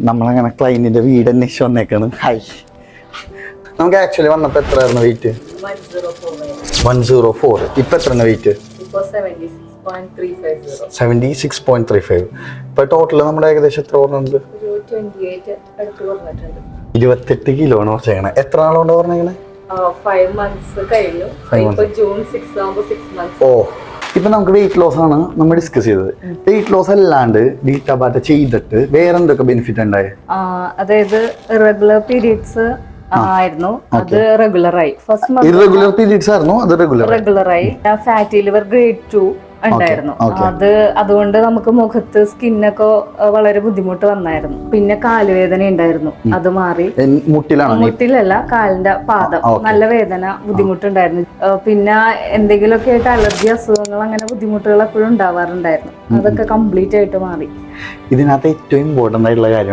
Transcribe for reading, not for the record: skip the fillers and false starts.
നമ്മളങ്ങനെ ക്ലൈന്റിന്റെ വീട് അന്വേഷിച്ച് വന്നേക്കാണ്. ഹായ്, നമുക്ക് ആക്ച്വലി വന്നപ്പോൾ എത്രയായിരുന്നു വെയിറ്റ്? 104. ഇപ്പൊ എത്രയാണ് വെയിറ്റ്? 76.35. ഇപ്പൊ ടോട്ടൽ നമ്മുടെ ഏകദേശം എത്ര ഓർമ്മയുണ്ട്? 28 കിലോ ആണ് കുറച്ചേക്കണേ. എത്ര നാളുകൊണ്ട് പറഞ്ഞേക്കണേ? 5 months കഴിഞ്ഞു. ഇപ്പൊ June 6 ആകുമ്പോൾ 6 months. ഓ, ഇപ്പൊ നമുക്ക് വെയിറ്റ് ലോസ് ആണ് നമ്മൾ ഡിസ്കസ് ചെയ്തത്. വെയിറ്റ് ലോസ് അല്ലാണ്ട് ഡീറ്റാബാറ്റ ചെയ്തിട്ട് വേറെ എന്തൊക്കെ ബെനിഫിറ്റ് ഉണ്ടായി? അതായത് ഇറഗുലർ പീരിയഡ്സ് ആയിരുന്നു, അത് റെഗുലറായി. ഫസ്റ്റ് ഇറഗുലർ പീരിയഡ്സ് ആയിരുന്നു, അത് റെഗുലറായി. ഫാറ്റി ലിവർ ഗ്രേഡ് 2 ഉണ്ടായിരുന്നു. അതുകൊണ്ട് നമുക്ക് മുഖത്ത് സ്കിന്നൊക്കെ വളരെ ബുദ്ധിമുട്ട് വന്നായിരുന്നു. പിന്നെ കാലുവേദന ഉണ്ടായിരുന്നു, അത് മാറി. മുട്ടിലല്ല, കാലിന്റെ പാദം നല്ല വേദന ബുദ്ധിമുട്ടുണ്ടായിരുന്നു. പിന്നെ എന്തെങ്കിലുമൊക്കെ ആയിട്ട് അലർജി അസുഖങ്ങൾ അങ്ങനെ ബുദ്ധിമുട്ടുകൾ എപ്പോഴും ഉണ്ടാവാറുണ്ടായിരുന്നു. അതൊക്കെ കംപ്ലീറ്റ് ആയിട്ട് മാറി. ഇതിനകത്ത് ഏറ്റവും ഇമ്പോർട്ടന്റ് ആയിട്ടുള്ള കാര്യം